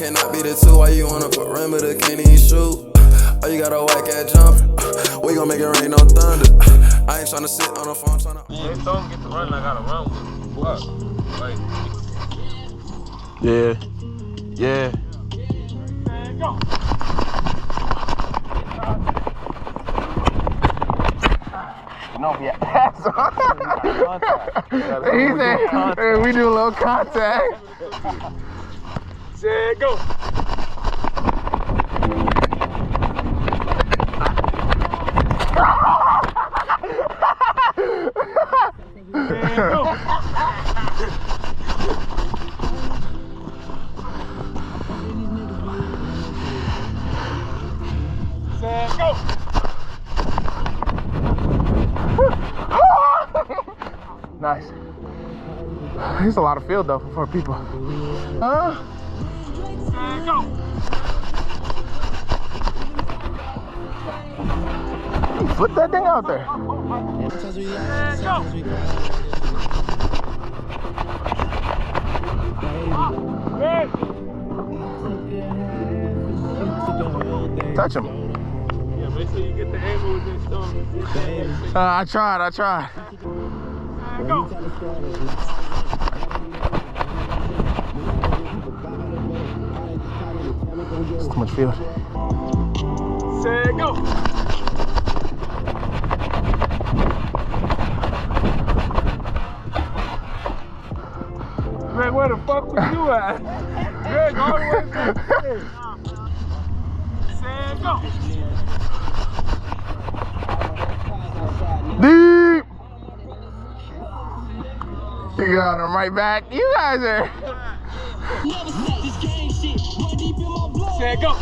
cannot be the two. Why you on a perimeter, can't even shoot? Oh, you got a whack at jump. We gon' make it rain, no thunder. I ain't tryna sit on the phone, tryna. They don't get to run, I gotta run with what? Like. Yeah. Yeah. Go. No, yeah. He said, hey, we do a little contact. Say go. Nice. There's a lot of field though for people. Huh? Go. Flip that thing out there. Touch him. Yeah, make sure you get the angle with this stone. I tried. Go. It's too much field. Say go. Greg, where the fuck was you at? Greg, all the way back there. Say go. Deep. You got him right back. You guys are. Say go.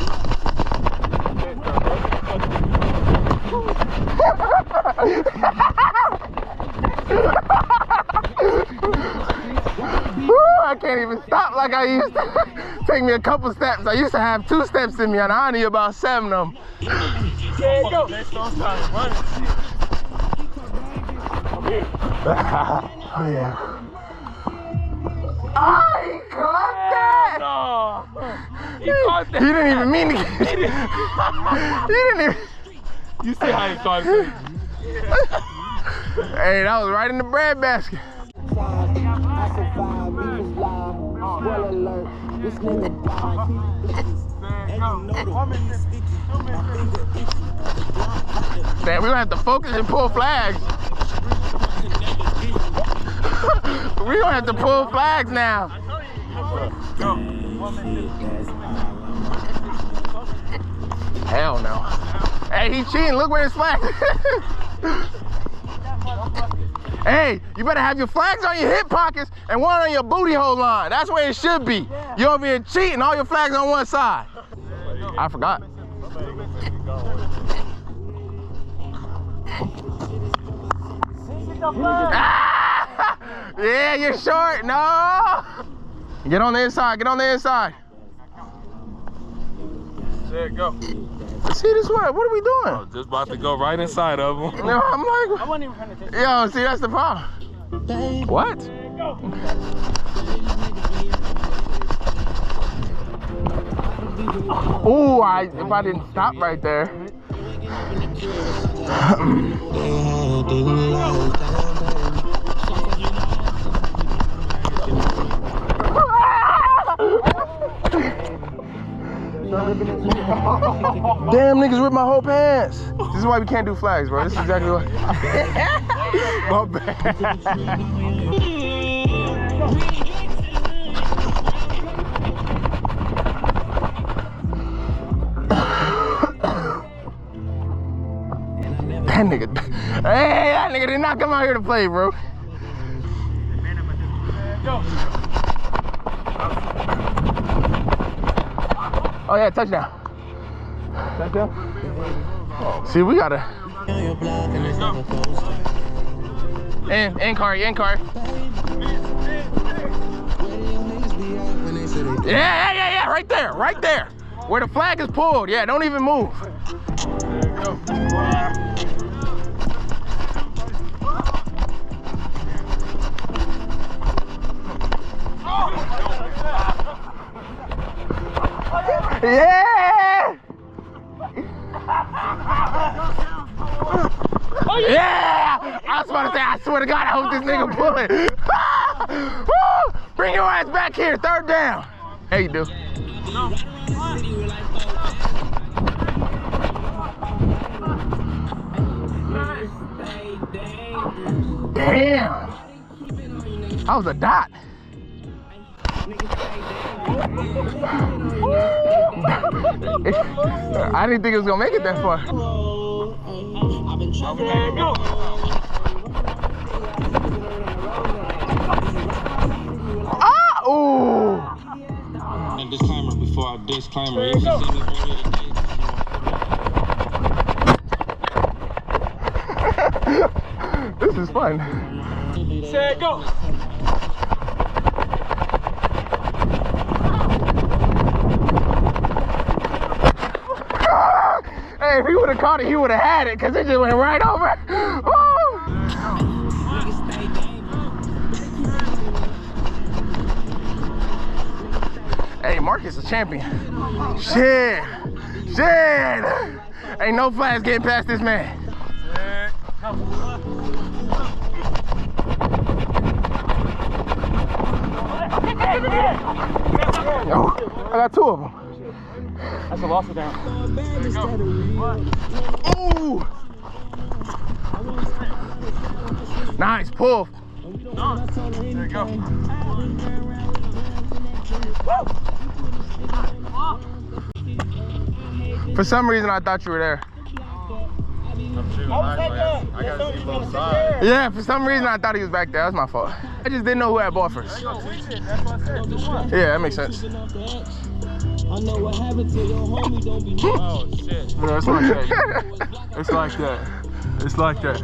I can't even stop like I used to. Take me a couple steps. I used to have 2 steps in me, and I need about 7 of them. Say go. Oh yeah. Oh, he caught that! No. He caught that. He didn't even mean to get it. He didn't even. You see how he caught it? Hey, that was right in the bread basket. Damn, we're gonna have to focus and pull flags. We're gonna have to pull flags now. Hell no. Hey, he's cheating. Look where his flag is. Hey, you better have your flags on your hip pockets and one on your booty hole line. That's where it should be. You over here cheating, all your flags on one side. I forgot. Ah! Yeah, you're short. No. Get on the inside. Get on the inside. There you go. See this one? What are we doing? Oh, just about to go right inside of him. No, I'm like, I wasn't even trying to take it. yo, see, that's the problem. What? Ooh, if I didn't stop right there. Damn, niggas ripped my whole pants. This is why we can't do flags, bro. This is exactly why. My bad. That nigga. Hey, that nigga did not come out here to play, bro. Oh yeah, touchdown. Touchdown? See, we gotta. In car. Yeah, right there. Where the flag is pulled. Yeah, don't even move. Yeah! Yeah! I was about to say, I swear to God, I hope this nigga pull it. Woo! Bring your ass back here, third down. Hey, you do. Damn! That was a dot. I didn't think it was gonna make it that far. Ah! Ooh! And disclaimer before I disclaimer. If you see me earlier today, This is fun. Set, go. Hey, if he would have caught it, he would have had it, because it just went right over. Oh. Hey, Marcus is a champion. Shit. Shit. Ain't no flags getting past this man. Yo, I got two of them. That's a loss of down. Oh! Nice pull. There you go. For some reason, I thought you were there. I gotta see both sides. Yeah, for some reason, I thought he was back there. That's my fault. I just didn't know who had ball first. That's what I said. 2-1. Yeah, that makes sense. I know what happened to your homie, don't be Oh shit. Yeah, it's like that. It's like that. It's like that.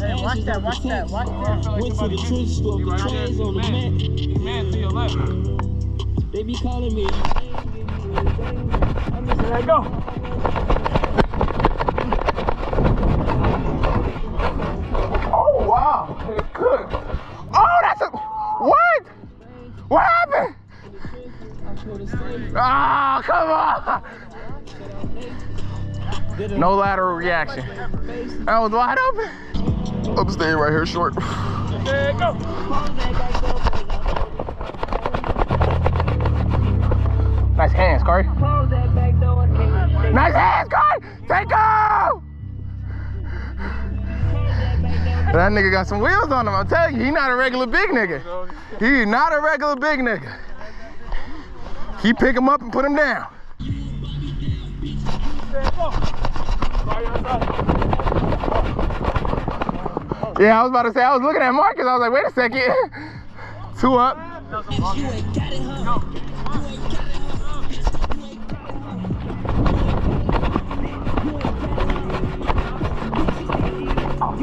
Hey, watch that, watch that, watch that. Went to the Trillest store, the trays on the mat. Man to your left. They be calling me. There you go. Oh, wow. Good. Oh, that's a... What? What happened? Oh, come on. No lateral reaction. That was wide open. I'm staying right here short. There you go. Nice hands, Corey. Nice hands, Corey. Take off. That nigga got some wheels on him. I'm telling you, he not a regular big nigga. He not a regular big nigga. He pick him up and put him down. Yeah, I was about to say, I was looking at Marcus, I was like, wait a second. 2 up.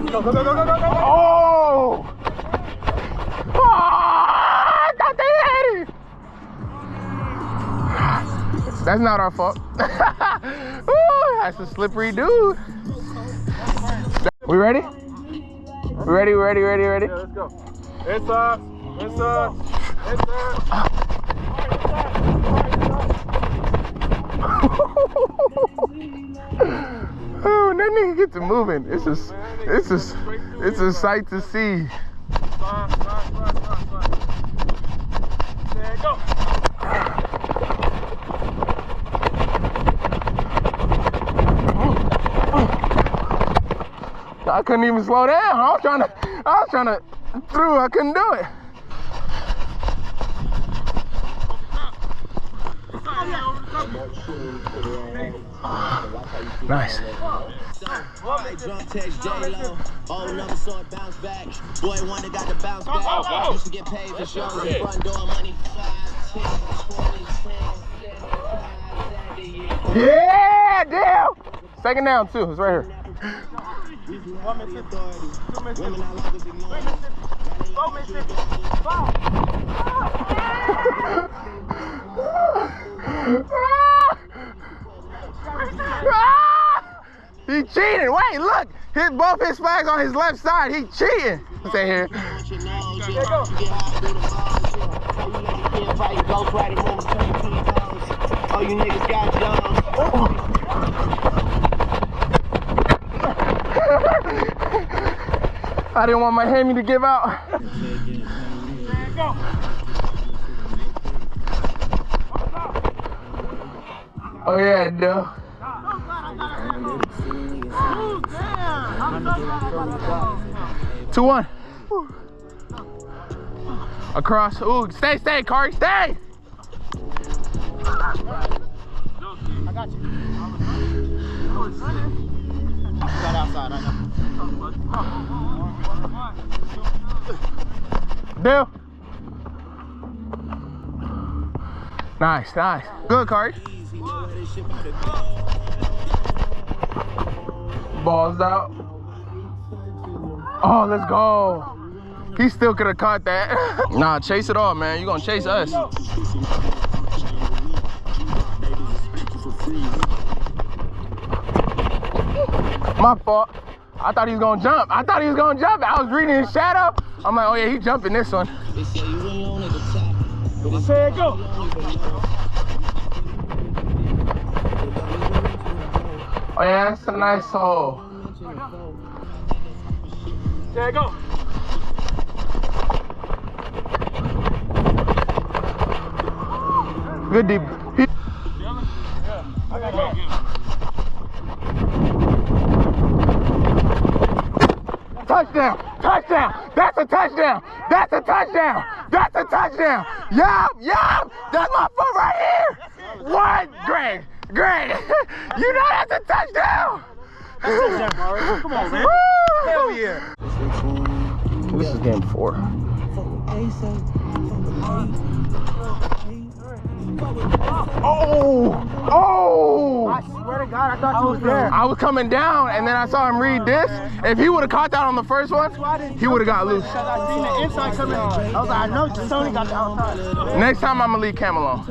Oh! Oh! I thought they had it. That's not our fault. Ooh, that's a slippery dude. We ready? We ready? We ready? Ready? Ready? Yeah, let's go. Inside. Inside. Inside. Oh, when that nigga gets to moving, it's a sight to see. Slide. There you go. I couldn't even slow down. I was trying to through. I couldn't do it. Nice. Drunk text J-Lo. Oh, never saw it bounce back. Boy, wonder got to bounce back. Used to get paid for shows. Front door money. 5, 10, 20, 10. Yeah, damn. Second down too. It's right here. He cheating. Wait, look. Hit both his flags on his left side. He cheating. Stay here. All you niggas got jobs. I didn't want my hammy to give out. Oh yeah, dude. 2-1. Across. Ooh, stay, Kari, stay. I got you. Got outside, I know. Bill. Nice. Good, Kari. Balls out. Oh, let's go. He still could have caught that. Nah, chase it all, man. You gonna chase us. My fault. I thought he was gonna jump. I was reading his shadow. I'm like, oh yeah, he jumping this one. Say it, go. Oh yeah, that's a nice hole. Say it, go. Good deep. Yeah, I got it. Touchdown! That's a touchdown! Yup! That's my foot right here! What? Greg! You know that's a touchdown! Come on, man. Hell yeah. This is game 4. Oh! I swear to God, I thought you was there. I was coming down and then I saw him read this. If he would have caught that on the first one, he would have got loose. Because I seen the inside coming. I was like, I know Sony got the outside. Next time I'm gonna leave Cam alone.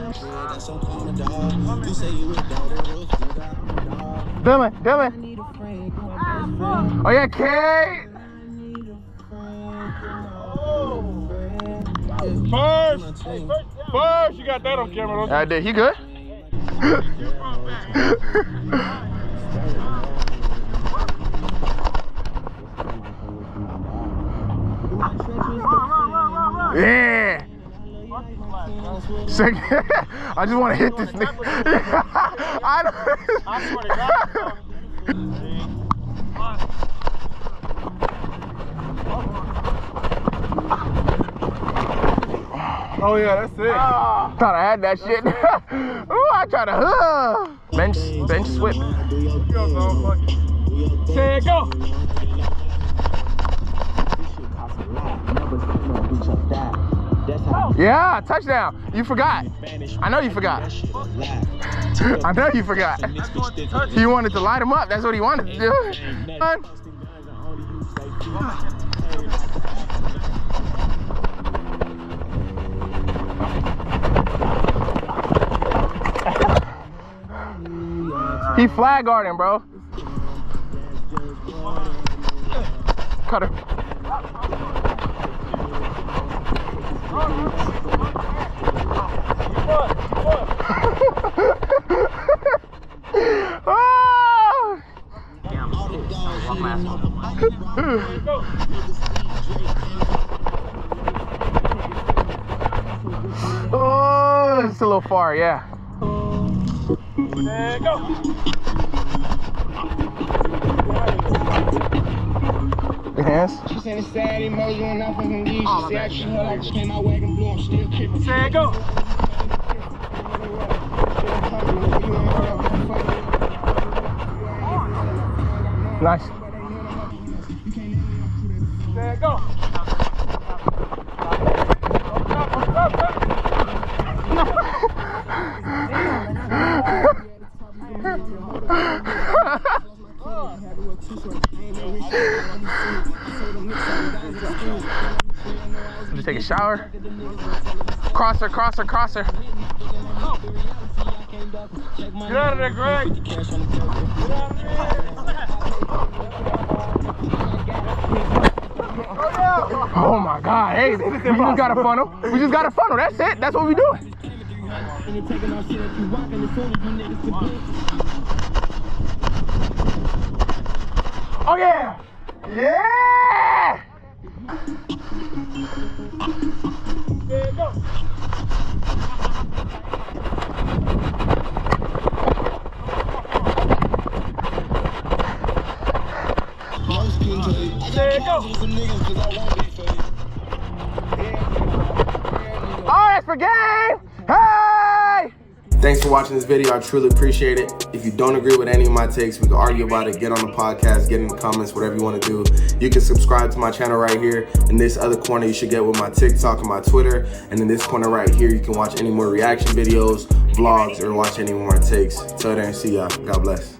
Dylan. Oh yeah, Kate. First, you got that on camera. I did. He good? Yeah. Second. I just want to hit this thing. I swear to God. Oh yeah, that's it. Thought I had that shit. Ooh, I tried to bench swip. Say it, go. Yeah, touchdown. You forgot. I know you forgot. I know you forgot. He wanted to light him up. That's what he wanted to do. He flag guarding, bro. Cutter. Oh, it's a little far, yeah. There you go. Your hands. She said it's sad emoji when I fucking leave. She said she held like she came out wagging blue. I'm still kicking. Say it, go. Nice. There you go. Just take a shower. Crosser. Get out of there, Greg. Get out of there. Oh my God, hey, we just got a funnel. We just got a funnel, that's it. That's what we doing. Oh yeah! Yeah! There you go. There you go. Oh, that's for game! Hey! Thanks for watching this video. I truly appreciate it. If you don't agree with any of my takes, we can argue about it. Get on the podcast, get in the comments, whatever you want to do. You can subscribe to my channel right here. In this other corner, you should get with my TikTok and my Twitter. And in this corner right here, you can watch any more reaction videos, vlogs, or watch any more takes. Till then, see y'all. God bless.